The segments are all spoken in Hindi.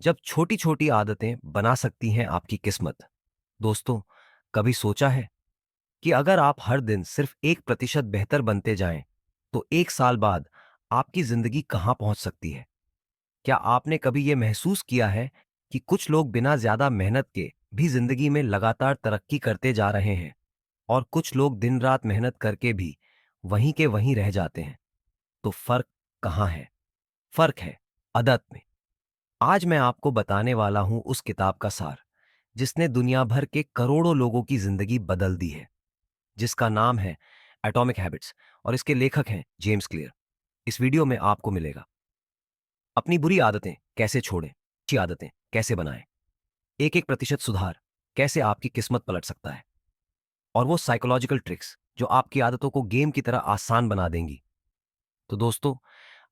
जब छोटी छोटी आदतें बना सकती हैं आपकी किस्मत। दोस्तों, कभी सोचा है कि अगर आप हर दिन सिर्फ 1% बेहतर बनते जाएं, तो 1 साल बाद आपकी जिंदगी कहां पहुंच सकती है? क्या आपने कभी यह महसूस किया है कि कुछ लोग बिना ज्यादा मेहनत के भी जिंदगी में लगातार तरक्की करते जा रहे हैं, और कुछ लोग दिन रात मेहनत करके भी वहीं के वहीं रह जाते हैं? तो फर्क कहां है? फर्क है आदत में। आज मैं आपको बताने वाला हूं उस किताब का सार जिसने दुनिया भर के करोड़ों लोगों की जिंदगी बदल दी है, जिसका नाम है एटॉमिक हैबिट्स, और इसके लेखक हैं जेम्स क्लियर। इस वीडियो में आपको मिलेगा अपनी बुरी आदतें कैसे छोड़ें, अच्छी आदतें कैसे बनाएं, एक एक प्रतिशत सुधार कैसे आपकी किस्मत पलट सकता है, और वो साइकोलॉजिकल ट्रिक्स जो आपकी आदतों को गेम की तरह आसान बना देंगी। तो दोस्तों,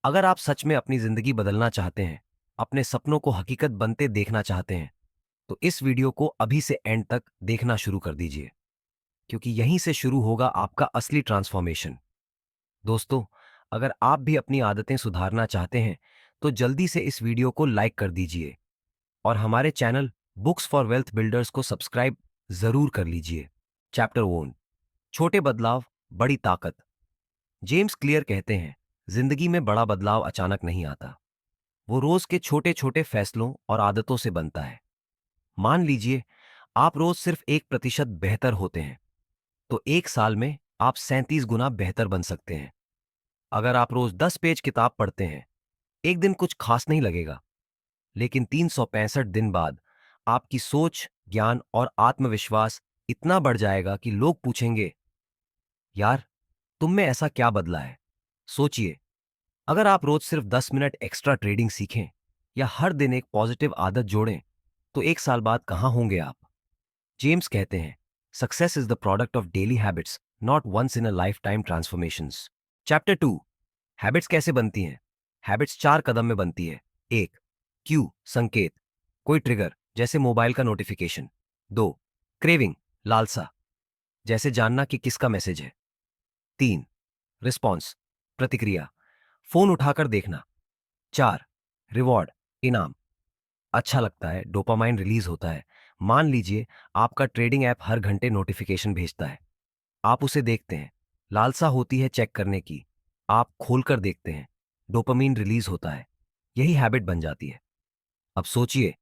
अगर आप सच में अपनी जिंदगी बदलना चाहते हैं, अपने सपनों को हकीकत बनते देखना चाहते हैं, तो इस वीडियो को अभी से एंड तक देखना शुरू कर दीजिए, क्योंकि यहीं से शुरू होगा आपका असली ट्रांसफॉर्मेशन। दोस्तों, अगर आप भी अपनी आदतें सुधारना चाहते हैं, तो जल्दी से इस वीडियो को लाइक कर दीजिए और हमारे channel books for wealth builders को सब्सक्राइब जरूर कर लीजिए। चैप्टर 1, छोटे बदलाव, बड़ी ताकत। जेम्स क्लियर कहते हैं, जिंदगी में बड़ा बदलाव अचानक नहीं आता, वो रोज के छोटे छोटे फैसलों और आदतों से बनता है। मान लीजिए आप रोज सिर्फ 1% बेहतर होते हैं, तो 1 साल में आप 37 गुना बेहतर बन सकते हैं। अगर आप रोज 10 पेज किताब पढ़ते हैं, एक दिन कुछ खास नहीं लगेगा, लेकिन 365 दिन बाद आपकी सोच, ज्ञान और आत्मविश्वास इतना बढ़ जाएगा कि लोग पूछेंगे, यार, तुम में ऐसा क्या बदला है? सोचिए, अगर आप रोज सिर्फ 10 मिनट एक्स्ट्रा ट्रेडिंग सीखें या हर दिन एक पॉजिटिव आदत जोड़ें, तो 1 साल बाद कहां होंगे आप? जेम्स कहते हैं, success is the product of daily habits, not once in a lifetime transformations. Chapter 2, habits कैसे बनती हैं? हैबिट्स 4 कदम में बनती है। 1, क्यू, संकेत, कोई ट्रिगर जैसे मोबाइल का नोटिफिकेशन। 2, क्रेविंग, लालसा, जैसे जानना कि किसका मैसेज है। 3, रिस्पॉन्स, प्रतिक्रिया, फोन उठाकर देखना। 4, रिवॉर्ड, इनाम, अच्छा लगता है, डोपामाइन रिलीज होता है। मान लीजिए आपका ट्रेडिंग ऐप हर घंटे नोटिफिकेशन भेजता है, आप उसे देखते हैं, लालसा होती है चेक करने की, आप खोलकर देखते हैं, डोपामाइन रिलीज होता है, यही हैबिट बन जाती है। अब सोचिए,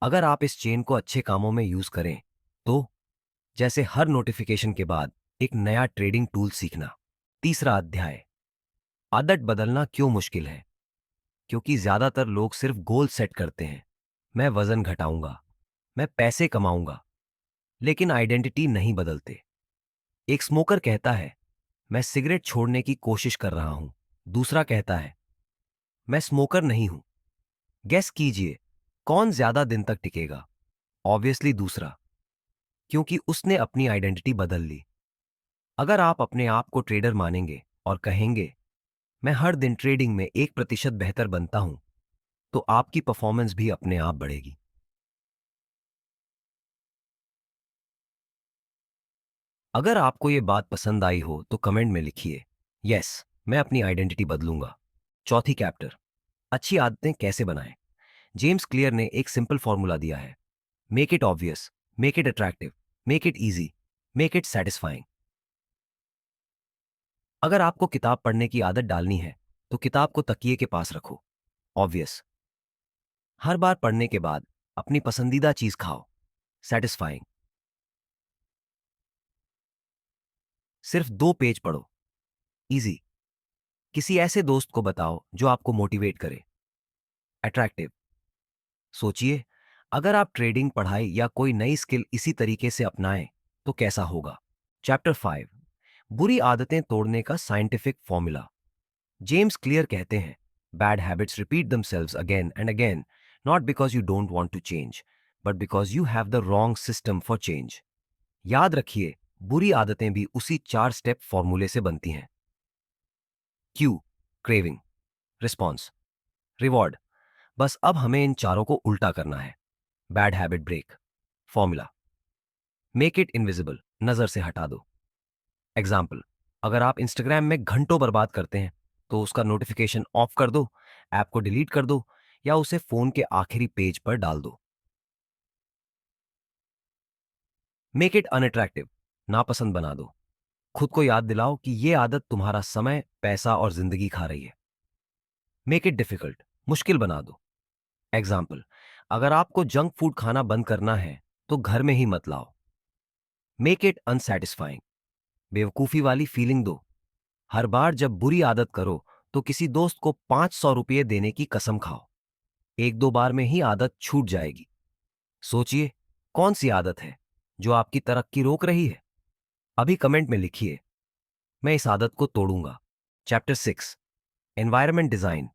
अगर आप इस चेन को अच्छे कामों में यूज करें, तो जैसे हर नोटिफिकेशन के बाद एक नया ट्रेडिंग टूल सीखना। तीसरा अध्याय, आदत बदलना क्यों मुश्किल है? क्योंकि ज्यादातर लोग सिर्फ गोल सेट करते हैं, मैं वजन घटाऊंगा, मैं पैसे कमाऊंगा, लेकिन आइडेंटिटी नहीं बदलते। एक स्मोकर कहता है, मैं सिगरेट छोड़ने की कोशिश कर रहा हूं। दूसरा कहता है, मैं स्मोकर नहीं हूं। गेस कीजिए, कौन ज्यादा दिन तक टिकेगा? ऑब्वियसली दूसरा, क्योंकि उसने अपनी आइडेंटिटी बदल ली। अगर आप अपने आप को ट्रेडर मानेंगे और कहेंगे, मैं हर दिन ट्रेडिंग में 1% बेहतर बनता हूं, तो आपकी परफॉर्मेंस भी अपने आप बढ़ेगी। अगर आपको ये बात पसंद आई हो तो कमेंट में लिखिए, यस, मैं अपनी आइडेंटिटी बदलूंगा। चौथी कैप्टर, अच्छी आदतें कैसे बनाएं। जेम्स क्लियर ने एक सिंपल फॉर्मूला दिया है, make it obvious, make it attractive, make it easy, make it satisfying. अगर आपको किताब पढ़ने की आदत डालनी है, तो किताब को तकिए के पास रखो, ऑब्वियस। हर बार पढ़ने के बाद अपनी पसंदीदा चीज खाओ, सेटिस्फाइंग। सिर्फ 2 पेज पढ़ो, इजी। किसी ऐसे दोस्त को बताओ जो आपको मोटिवेट करे, अट्रैक्टिव। सोचिए, अगर आप ट्रेडिंग, पढ़ाई या कोई नई स्किल इसी तरीके से अपनाएं, तो कैसा होगा? चैप्टर 5, बुरी आदतें तोड़ने का साइंटिफिक फॉर्मूला। जेम्स क्लियर कहते हैं, bad habits repeat themselves again and again, not because you don't want to change, but because you have the wrong system for change. याद रखिए, बुरी आदतें भी उसी 4 स्टेप फॉर्मूले से बनती हैं। Cue, craving, response, reward. बस अब हमें इन चारों को उल्टा करना है। Bad habit break, formula, make it invisible, नजर से हटा दो। एग्जाम्पल, अगर आप इंस्टाग्राम में घंटों बर्बाद करते हैं, तो उसका नोटिफिकेशन ऑफ कर दो, ऐप को डिलीट कर दो, या उसे फोन के आखिरी पेज पर डाल दो। मेक इट अनअट्रैक्टिव, नापसंद बना दो। खुद को याद दिलाओ कि यह आदत तुम्हारा समय, पैसा और जिंदगी खा रही है। मेक इट डिफिकल्ट, मुश्किल बना दो। एग्जाम्पल, अगर आपको जंक फूड खाना बंद करना है तो घर में ही मत लाओ। मेक इट अनसेटिस्फाइंग, बेवकूफी वाली फीलिंग दो। हर बार जब बुरी आदत करो तो किसी दोस्त को 500 रुपये देने की कसम खाओ। एक दो बार में ही आदत छूट जाएगी। सोचिए, कौन सी आदत है जो आपकी तरक्की रोक रही है? अभी कमेंट में लिखिए, मैं इस आदत को तोड़ूंगा। Chapter 6, environment design.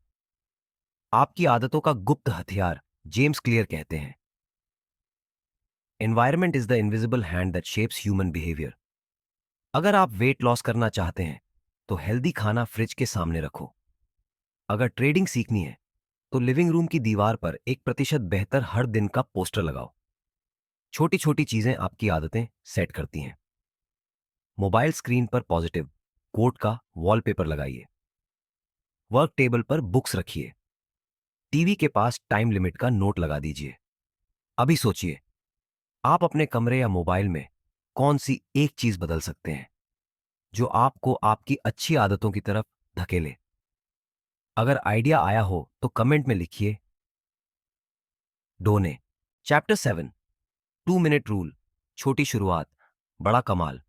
आपकी आदतों का गुप्त हथियार, जेम्स क्लियर कहते हैं, environment is the invisible hand that shapes human behaviour. अगर आप वेट लॉस करना चाहते हैं तो हेल्दी खाना फ्रिज के सामने रखो। अगर ट्रेडिंग सीखनी है तो लिविंग रूम की दीवार पर 1% बेहतर हर दिन का पोस्टर लगाओ। छोटी छोटी चीजें आपकी आदतें सेट करती हैं। मोबाइल स्क्रीन पर पॉजिटिव कोट का वॉलपेपर लगाइए। वर्क टेबल पर बुक्स रखिए। टीवी के पास टाइम लिमिट का नोट लगा दीजिए। अभी सोचिए, आप अपने कमरे या मोबाइल में कौन सी एक चीज बदल सकते हैं जो आपको आपकी अच्छी आदतों की तरफ धकेले। अगर आइडिया आया हो तो कमेंट में लिखिए, डोने। चैप्टर 7, 2 मिनट रूल, छोटी शुरुआत, बड़ा कमाल।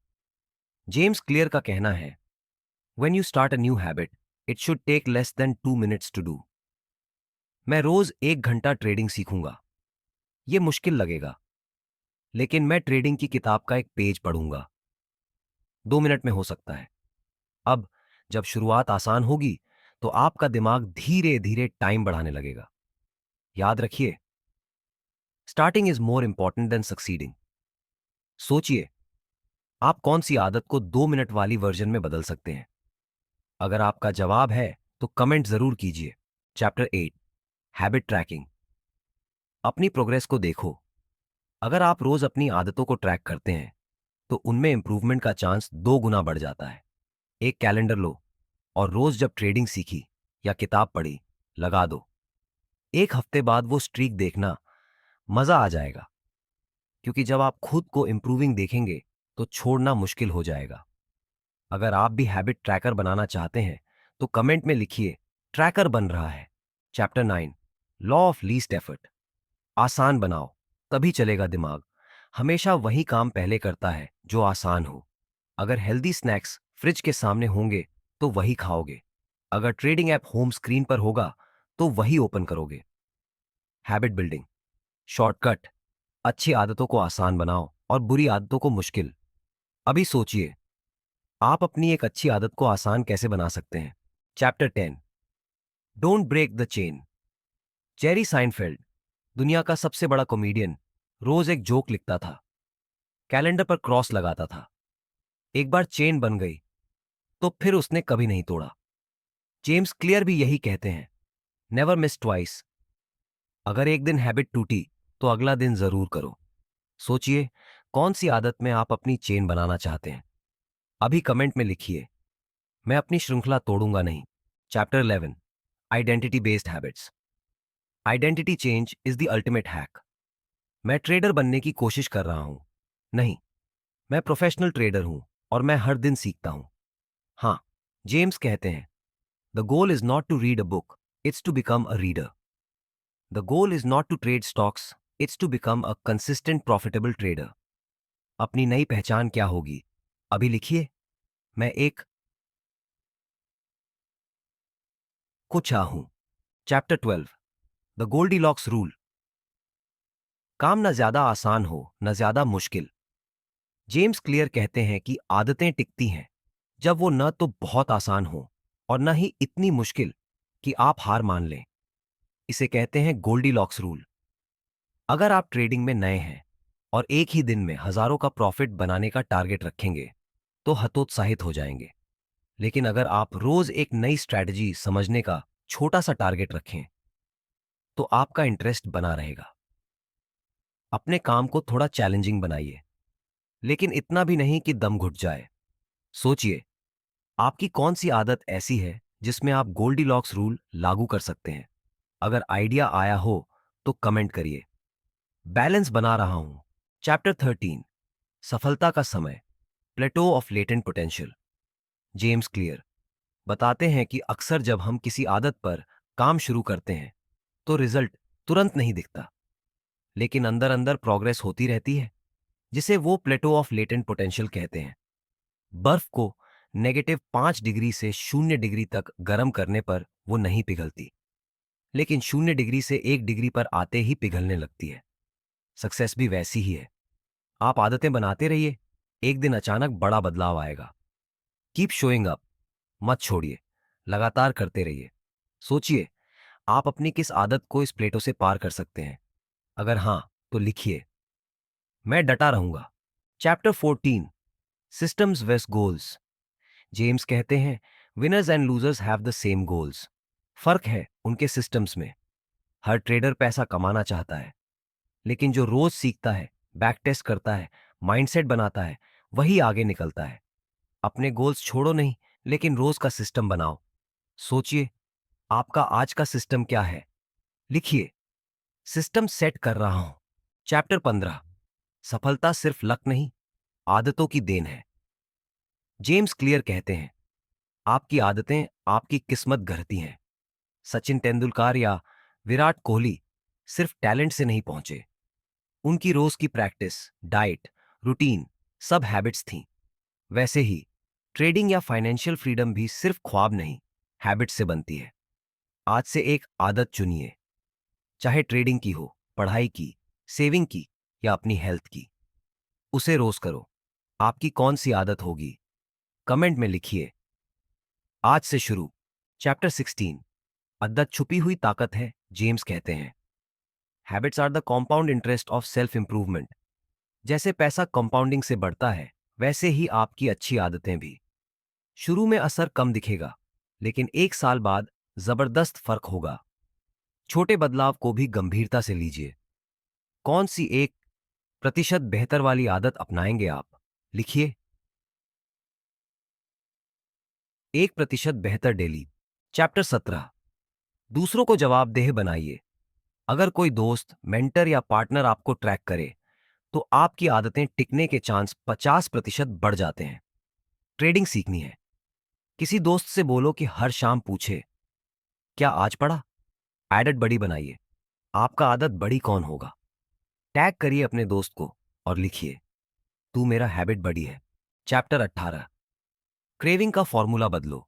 जेम्स क्लियर का कहना है, when you start a new habit it should take less than 2 minutes to do. मैं रोज 1 घंटा ट्रेडिंग सीखूंगा। यह मुश्किल लगेगा, लेकिन मैं ट्रेडिंग की किताब का एक पेज पढ़ूंगा। 2 मिनट में हो सकता है। अब जब शुरुआत आसान होगी तो आपका दिमाग धीरे धीरे टाइम बढ़ाने लगेगा। याद रखिए, starting is more important than succeeding. सोचिए, आप कौन सी आदत को 2 मिनट वाली वर्जन में बदल सकते हैं? अगर आपका जवाब है तो कमेंट जरूर कीजिए। Chapter 8, habit tracking. अपनी प्रोग्रेस को देखो। अगर आप रोज अपनी आदतों को ट्रैक करते हैं तो उनमें इंप्रूवमेंट का चांस 2 गुना बढ़ जाता है। एक कैलेंडर लो और रोज जब ट्रेडिंग सीखी या किताब पढ़ी, लगा दो। एक हफ्ते बाद वो स्ट्रीक देखना, मजा आ जाएगा, क्योंकि जब आप खुद को इंप्रूविंग देखेंगे तो छोड़ना मुश्किल हो जाएगा। अगर आप भी हैबिट ट्रैकर बनाना चाहते हैं तो कमेंट में लिखिए, ट्रैकर बन रहा है। Chapter 9, law of least effort. आसान बनाओ, तभी चलेगा दिमाग। हमेशा वही काम पहले करता है जो आसान हो। अगर हेल्दी स्नैक्स फ्रिज के सामने होंगे तो वही खाओगे। अगर ट्रेडिंग ऐप होम स्क्रीन पर होगा तो वही ओपन करोगे। हैबिट बिल्डिंग शॉर्टकट, अच्छी आदतों को आसान बनाओ और बुरी आदतों को मुश्किल। अभी सोचिए, आप अपनी एक अच्छी आदत को आसान कैसे बना सकते हैं। Chapter 10, don't break the chain. Jerry Seinfeld, दुनिया का सबसे बड़ा कॉमेडियन, रोज एक जोक लिखता था, कैलेंडर पर क्रॉस लगाता था। एक बार चेन बन गई तो फिर उसने कभी नहीं तोड़ा। जेम्स क्लियर भी यही कहते हैं, नेवर मिस ट्वाइस। अगर एक दिन हैबिट टूटी तो अगला दिन जरूर करो। सोचिए, कौन सी आदत में आप अपनी चेन बनाना चाहते हैं। अभी कमेंट में लिखिए, मैं अपनी श्रृंखला तोड़ूंगा नहीं। Chapter 11, identity based habits. Identity change is the ultimate hack. मैं ट्रेडर बनने की कोशिश कर रहा हूं, नहीं, मैं प्रोफेशनल ट्रेडर हूं और मैं हर दिन सीखता हूं। हाँ, जेम्स कहते हैं, the goal is not to read a book, it's to become a reader. The goal is not to trade stocks, it's to become a consistent profitable trader. अपनी नई पहचान क्या होगी? अभी लिखिए, मैं एक को चाहूं। Chapter 12, the Goldilocks rule. काम न ज्यादा आसान हो न ज्यादा मुश्किल। जेम्स क्लियर कहते हैं कि आदतें टिकती हैं जब वो न तो बहुत आसान हो और न ही इतनी मुश्किल कि आप हार मान लें। इसे कहते हैं गोल्डीलॉक्स रूल। अगर आप ट्रेडिंग में नए हैं और एक ही दिन में हजारों का प्रॉफिट बनाने का टारगेट रखेंगे तो हतोत्साहित हो जाएंगे। लेकिन अगर आप रोज एक नई स्ट्रैटेजी समझने का छोटा सा टारगेट रखें तो आपका इंटरेस्ट बना रहेगा। अपने काम को थोड़ा चैलेंजिंग बनाइए, लेकिन इतना भी नहीं कि दम घुट जाए। सोचिए, आपकी कौन सी आदत ऐसी है जिसमें आप गोल्डीलॉक्स रूल लागू कर सकते हैं। अगर आइडिया आया हो तो कमेंट करिए। बैलेंस बना रहा हूं। चैप्टर 13, सफलता का समय, plateau of latent potential. James Clear बताते हैं कि अक्सर जब हम किसी आदत पर काम शुरू करते हैं तो रिजल्ट तुरंत नहीं दिखता, लेकिन अंदर अंदर प्रोग्रेस होती रहती है, जिसे वो प्लेटो ऑफ लेटेंट पोटेंशियल कहते हैं। बर्फ को -5 डिग्री से 0 डिग्री तक गर्म करने पर वो नहीं पिघलती, लेकिन 0 डिग्री से 1 डिग्री पर आते ही पिघलने लगती है। सक्सेस भी वैसी ही है। आप आदतें बनाते रहिए, एक दिन अचानक बड़ा बदलाव आएगा। कीप शोइंग अप, मत छोड़िए, लगातार करते रहिए। सोचिए, आप अपनी किस आदत को इस प्लेटो से पार कर सकते हैं। अगर हां, तो लिखिए, मैं डटा रहूंगा। चैप्टर 14, सिस्टम्स वेस गोल्स। जेम्स कहते हैं, winners and losers have the same goals. फर्क है उनके सिस्टम्स में। हर ट्रेडर पैसा कमाना चाहता है, लेकिन जो रोज सीखता है, बैक टेस्ट करता है, माइंडसेट बनाता है, वही आगे निकलता है। अपने गोल्स छोड़ो नहीं, लेकिन रोज का सिस्टम बनाओ। सोचिए, आपका आज का सिस्टम क्या है। लिखिए, सिस्टम सेट कर रहा हूं। चैप्टर 15, सफलता सिर्फ लक नहीं, आदतों की देन है। जेम्स क्लियर कहते हैं, आपकी आदतें आपकी किस्मत गढ़ती हैं। सचिन तेंदुलकर या विराट कोहली सिर्फ टैलेंट से नहीं पहुंचे। उनकी रोज की प्रैक्टिस, डाइट, रूटीन, सब हैबिट्स थीं। वैसे ही ट्रेडिंग या फाइनेंशियल फ्रीडम भी सिर्फ ख्वाब नहीं, हैबिट से बनती है। आज से एक आदत चुनिए, चाहे ट्रेडिंग की हो, पढ़ाई की, सेविंग की या अपनी हेल्थ की। उसे रोज करो। आपकी कौन सी आदत होगी, कमेंट में लिखिए। आज से शुरू। चैप्टर 16, आदत छुपी हुई ताकत है। जेम्स कहते हैं, habits are the compound interest of self improvement. जैसे पैसा कंपाउंडिंग से बढ़ता है, वैसे ही आपकी अच्छी आदतें भी। शुरू में असर कम दिखेगा, लेकिन 1 साल बाद जबरदस्त फर्क होगा। छोटे बदलाव को भी गंभीरता से लीजिए। कौन सी 1% बेहतर वाली आदत अपनाएंगे आप? लिखिए, 1% बेहतर डेली। चैप्टर 17, दूसरों को जवाबदेह बनाइए। अगर कोई दोस्त, मेंटर या पार्टनर आपको ट्रैक करे, तो आपकी आदतें टिकने के चांस 50% बढ़ जाते हैं। ट्रेडिंग सीखनी है, किसी दोस्त से बोलो कि हर शाम पूछे, क्या आज पढ़ा? आदत बड़ी बनाइए। आपका आदत बड़ी कौन होगा? टैग करिए अपने दोस्त को और लिखिए, तू मेरा हैबिट बड़ी है। चैप्टर 18, क्रेविंग का फॉर्मूला बदलो।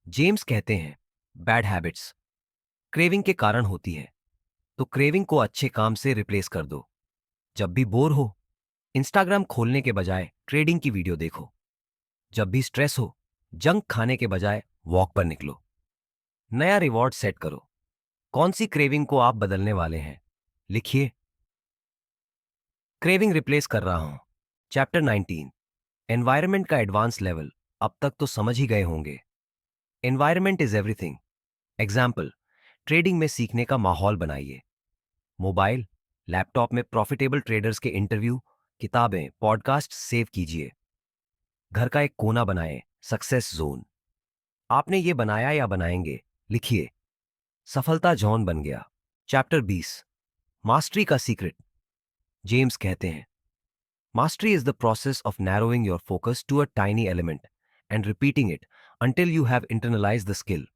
जेम्स कहते हैं, बैड हैबिट्स क्रेविंग के कारण होती है, तो क्रेविंग को अच्छे काम से रिप्लेस कर दो। जब भी बोर हो, इंस्टाग्राम खोलने के बजाय ट्रेडिंग की वीडियो देखो। जब भी स्ट्रेस हो, जंक खाने के बजाय वॉक पर निकलो। नया रिवॉर्ड सेट करो। कौन सी क्रेविंग को आप बदलने वाले हैं? लिखिए, क्रेविंग रिप्लेस कर रहा हूं। चैप्टर 19, एनवायरनमेंट का एडवांस लेवल। अब तक तो समझ ही गए होंगे, environment is everything. Example, trading में सीखने का माहौल बनाइए। मोबाइल, लैपटॉप में प्रॉफिटेबल ट्रेडर्स के इंटरव्यू, किताबें, पॉडकास्ट सेव कीजिए। घर का एक कोना बनाएं, सक्सेस जोन। आपने ये बनाया या बनाएंगे? लिखिए, सफलता जॉन बन गया। चैप्टर 20, मास्टरी का सीक्रेट। जेम्स कहते हैं, mastery is the process of narrowing your focus to a tiny element and repeating it until you have internalize the skill.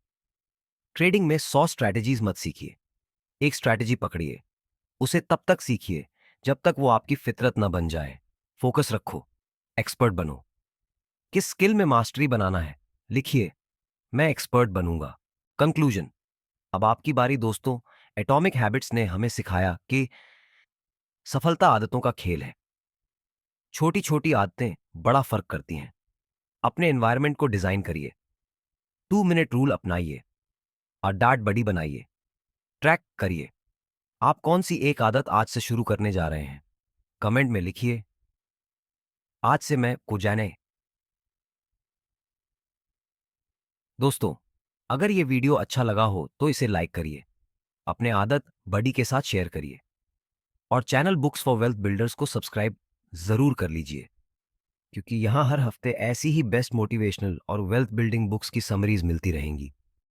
Trading में 100 स्ट्रैटेजीज मत सीखिए। एक स्ट्रैटेजी पकड़िए, उसे तब तक सीखिए जब तक वो आपकी फितरत न बन जाए। फोकस रखो, एक्सपर्ट बनो। किस स्किल में मास्टरी बनाना है? लिखिए, मैं एक्सपर्ट बनूंगा। कंक्लूजन, अब आपकी बारी दोस्तों। एटॉमिक हैबिट्स ने हमें सिखाया कि सफलता आदतों का खेल है। छोटी छोटी आदतें बड़ा फर्क करती हैं। अपने एनवायरनमेंट को डिजाइन करिए, 2 मिनट रूल अपनाइए और डाट बड़ी बनाइए। ट्रैक करिए, आप कौन सी एक आदत आज से शुरू करने जा रहे हैं। कमेंट में लिखिए, आज से मैं कुजाने। दोस्तों, अगर ये वीडियो अच्छा लगा हो तो इसे लाइक करिए, अपने आदत बड़ी के साथ शेयर करिए और channel books for wealth builders को सब्सक्राइब जरूर कर लीजिए, क्योंकि यहां हर हफ्ते ऐसी ही बेस्ट मोटिवेशनल और वेल्थ बिल्डिंग बुक्स की समरीज मिलती रहेंगी।